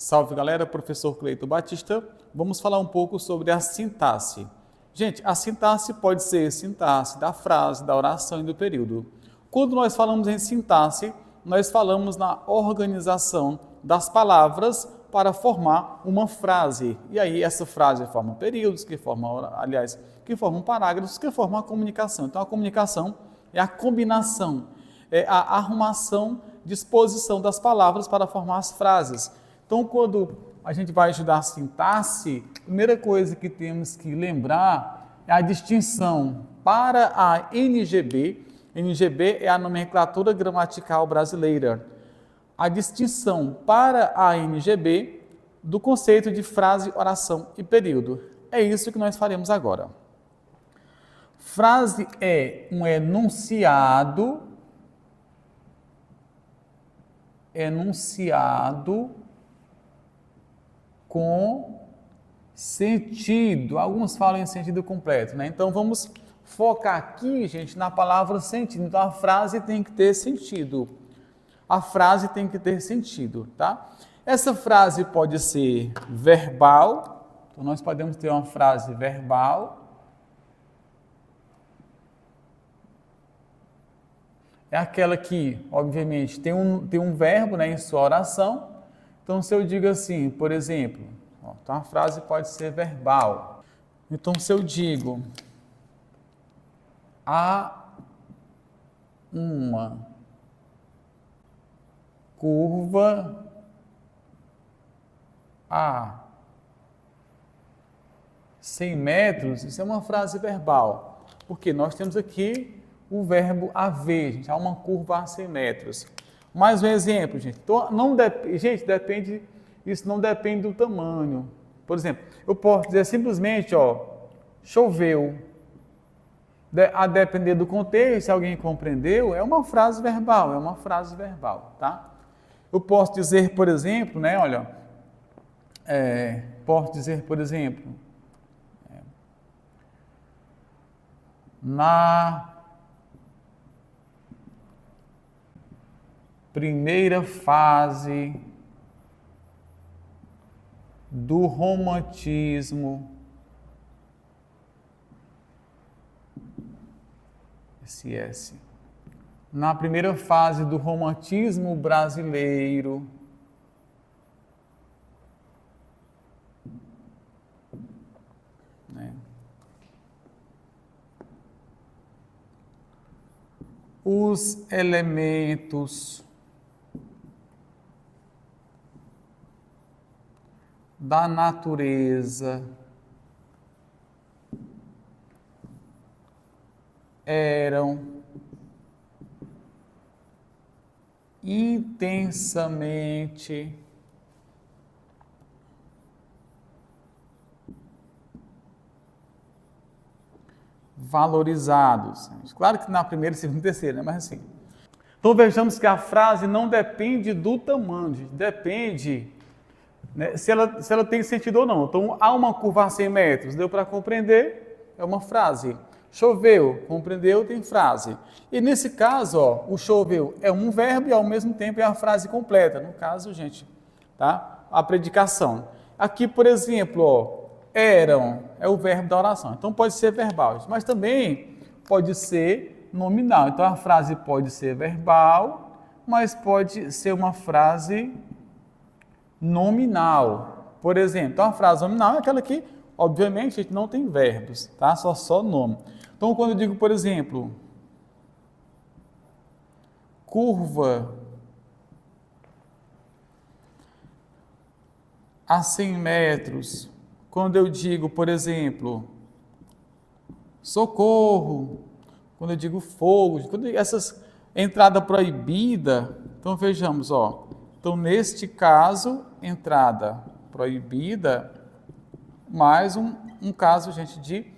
Salve galera, professor Cleito Batista. Vamos falar um pouco sobre a sintaxe. Gente, a sintaxe pode ser sintaxe da frase, da oração e do período. Quando nós falamos em sintaxe, nós falamos na organização das palavras para formar uma frase. E aí essa frase forma períodos, que formam parágrafos, que formam a comunicação. Então a comunicação é a combinação, é a arrumação, disposição das palavras para formar as frases. Então, quando a gente vai estudar a sintaxe, a primeira coisa que temos que lembrar é a distinção para a NGB. NGB é a nomenclatura gramatical brasileira. A distinção para a NGB do conceito de frase, oração e período. É isso que nós faremos agora. Frase é um enunciado com sentido. Alguns falam em sentido completo, né? Então vamos focar aqui, gente, na palavra sentido. Então a frase tem que ter sentido. A frase tem que ter sentido, tá? Essa frase pode ser verbal. Então nós podemos ter uma frase verbal. É aquela que, obviamente, tem um verbo, né, em sua oração. Então, se eu digo assim, por exemplo, então a frase pode ser verbal. Então, se eu digo, há uma curva a 100 metros, isso é uma frase verbal. Porque nós temos aqui o verbo haver, gente, há uma curva a 100 metros. Mais um exemplo, gente. Depende, isso não depende do tamanho. Por exemplo, eu posso dizer simplesmente, choveu. A depender do contexto, se alguém compreendeu, é uma frase verbal, tá? Eu posso dizer, por exemplo, né, na primeira fase do romantismo, na primeira fase do romantismo brasileiro, né? Os elementos da natureza eram intensamente valorizados. Claro que na primeira, segunda e terceira, né? Mas assim. Então vejamos que a frase não depende do tamanho, depende, né, se ela tem sentido ou não. Então, há uma curva a 100 metros, deu para compreender? É uma frase. Choveu, compreendeu? Tem frase. E nesse caso, o choveu é um verbo e ao mesmo tempo é a frase completa. No caso, gente, tá? A predicação. Aqui, por exemplo, eram é o verbo da oração. Então, pode ser verbal, mas também pode ser nominal. Então, a frase pode ser verbal, mas pode ser uma frase nominal. Por exemplo, então a frase nominal é aquela que, obviamente, a gente não tem verbos, tá? Só nome. Então, quando eu digo, por exemplo, curva a 100 metros, quando eu digo, por exemplo, socorro, quando eu digo fogo, quando essas entrada proibida, então vejamos, então neste caso, entrada proibida, mais um caso, gente, de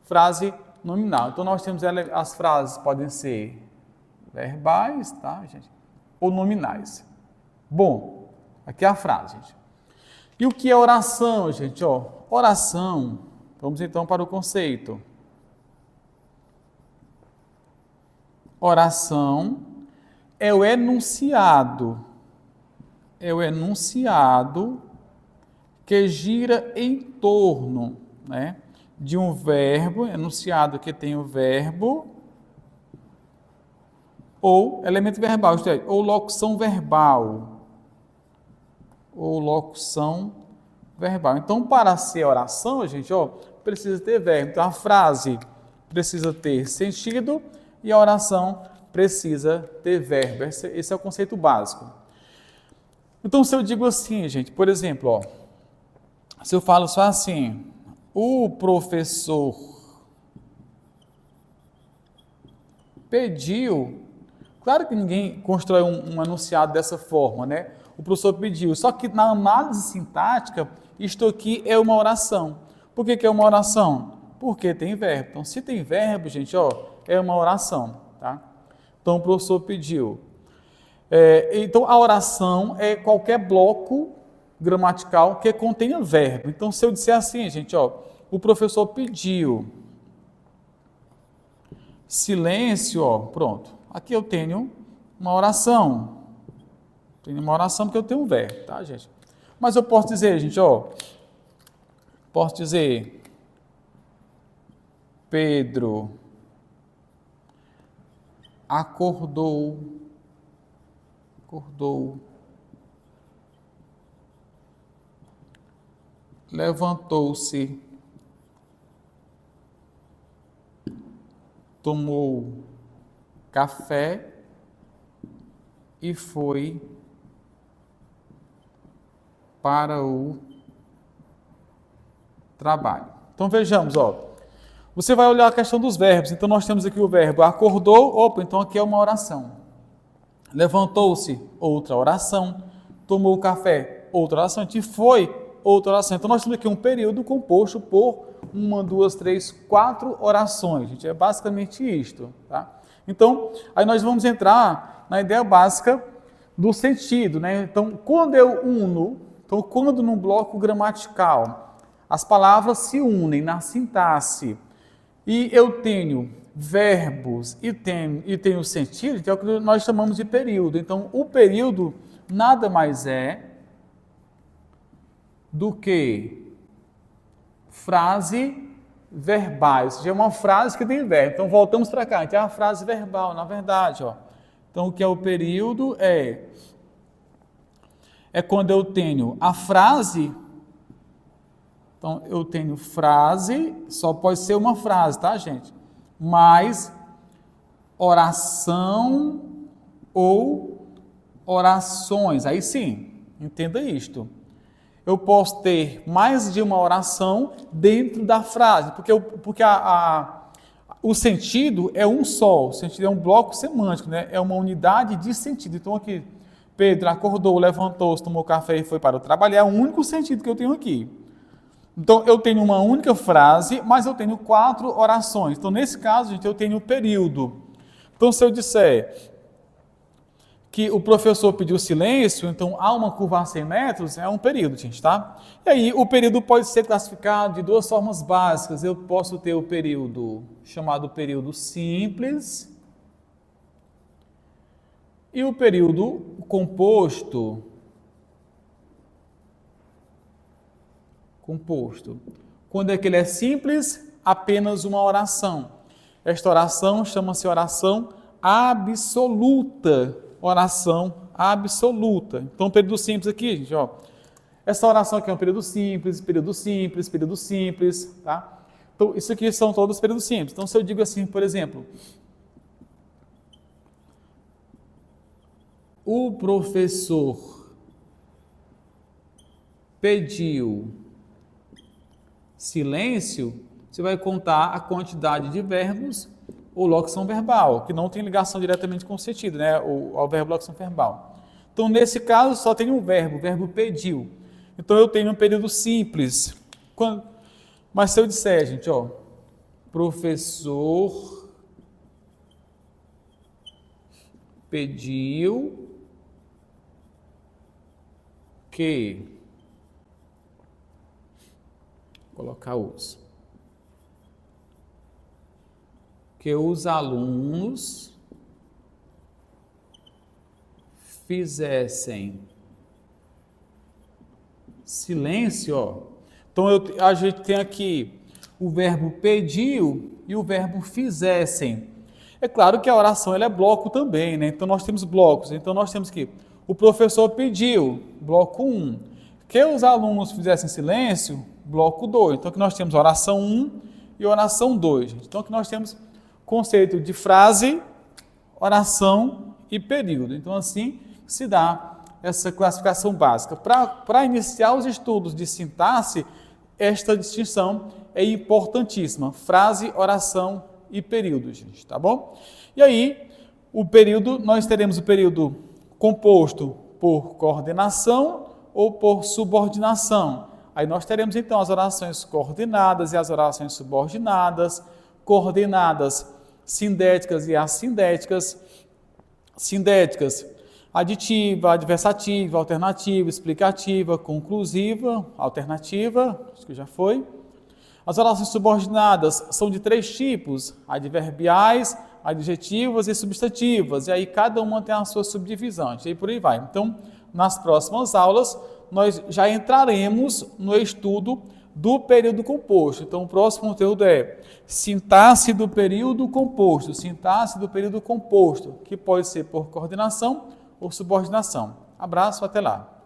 frase nominal. Então nós temos as frases podem ser verbais, tá, gente, ou nominais. Bom, aqui é a frase, gente. E o que é oração, gente? Oração, vamos então para o conceito. Oração é o enunciado que gira em torno, né, de um verbo, enunciado que tem o verbo ou elemento verbal, isto é, ou locução verbal. Ou locução verbal. Então, para ser oração, gente, ó, precisa ter verbo. Então, a frase precisa ter sentido e a oração precisa ter verbo. Esse é o conceito básico. Então, se eu digo assim, gente, por exemplo, ó, se eu falo só assim, o professor pediu, claro que ninguém constrói um enunciado dessa forma, né? O professor pediu, só que na análise sintática, isto aqui é uma oração. Por que é uma oração? Porque tem verbo. Então, se tem verbo, gente, ó, é uma oração, tá? Então, o professor pediu. Então, a oração é qualquer bloco gramatical que contenha verbo. Então, se eu disser assim, gente, ó, o professor pediu silêncio, ó, pronto. Aqui eu tenho uma oração. Tenho uma oração porque eu tenho um verbo, tá, gente? Mas eu posso dizer, gente, ó, posso dizer, Pedro acordou, levantou-se, tomou café e foi para o trabalho. Então vejamos, ó. Você vai olhar a questão dos verbos. Então nós temos aqui o verbo acordou, opa, então aqui é uma oração. Levantou-se, outra oração. Tomou café, outra oração. E foi, outra oração. Então nós temos aqui um período composto por 1, 2, 3, 4 orações. Gente, é basicamente isto, tá? Então, aí nós vamos entrar na ideia básica do sentido, né? Então, quando eu uno, então quando num bloco gramatical as palavras se unem na sintaxe e eu tenho verbos e tenho sentido, que é o que nós chamamos de período. Então, o período nada mais é do que frase verbal, ou seja, é uma frase que tem verbo. Então, voltamos para cá, então é a frase verbal, na verdade, ó. Então, o que é o período é quando eu tenho a frase. Então, eu tenho frase, só pode ser uma frase, tá, gente? Mais oração ou orações. Aí sim, entenda isto. Eu posso ter mais de uma oração dentro da frase, porque o sentido é um só, o sentido é um bloco semântico, né? É uma unidade de sentido. Então, aqui, Pedro acordou, levantou-se, tomou café e foi para o trabalho, é o único sentido que eu tenho aqui. Então, eu tenho uma única frase, mas eu tenho 4 orações. Então, nesse caso, gente, eu tenho período. Então, se eu disser que o professor pediu silêncio, então há uma curva a 100 metros, é um período, gente, tá? E aí, o período pode ser classificado de 2 formas básicas. Eu posso ter o período chamado período simples e o período composto. Quando é que ele é simples, apenas uma oração. Esta oração chama-se oração absoluta. Oração absoluta. Então, período simples aqui, gente, ó. Essa oração aqui é um período simples, tá? Então, isso aqui são todos períodos simples. Então, se eu digo assim, por exemplo, o professor pediu silêncio, você vai contar a quantidade de verbos ou locução verbal, que não tem ligação diretamente com o sentido, né? Ao verbo locução verbal. Então, nesse caso, só tem um verbo, o verbo pediu. Então, eu tenho um período simples. Mas se eu disser, gente, ó, professor pediu que... Vou colocar que os alunos fizessem silêncio, ó. Então a gente tem aqui o verbo pediu e o verbo fizessem. É claro que a oração ela é bloco também, né? Então nós temos blocos. Então nós temos que o professor pediu, bloco 1. Que os alunos fizessem silêncio, bloco 2. Então aqui nós temos oração 1 e oração 2. Então aqui nós temos conceito de frase, oração e período. Então assim se dá essa classificação básica. Para iniciar os estudos de sintaxe, esta distinção é importantíssima. Frase, oração e período, gente, tá bom? E aí, o período, nós teremos o período composto por coordenação ou por subordinação. Aí nós teremos então as orações coordenadas e as orações subordinadas, coordenadas sindéticas e assindéticas, sindéticas aditiva, adversativa, alternativa, explicativa, conclusiva, alternativa, acho que já foi. As orações subordinadas são de 3 tipos, adverbiais, adjetivas e substantivas, e aí cada uma tem a sua subdivisão, e aí por aí vai. Então, nas próximas aulas, nós já entraremos no estudo do período composto. Então, o próximo conteúdo é sintaxe do período composto, sintaxe do período composto, que pode ser por coordenação ou subordinação. Abraço, até lá.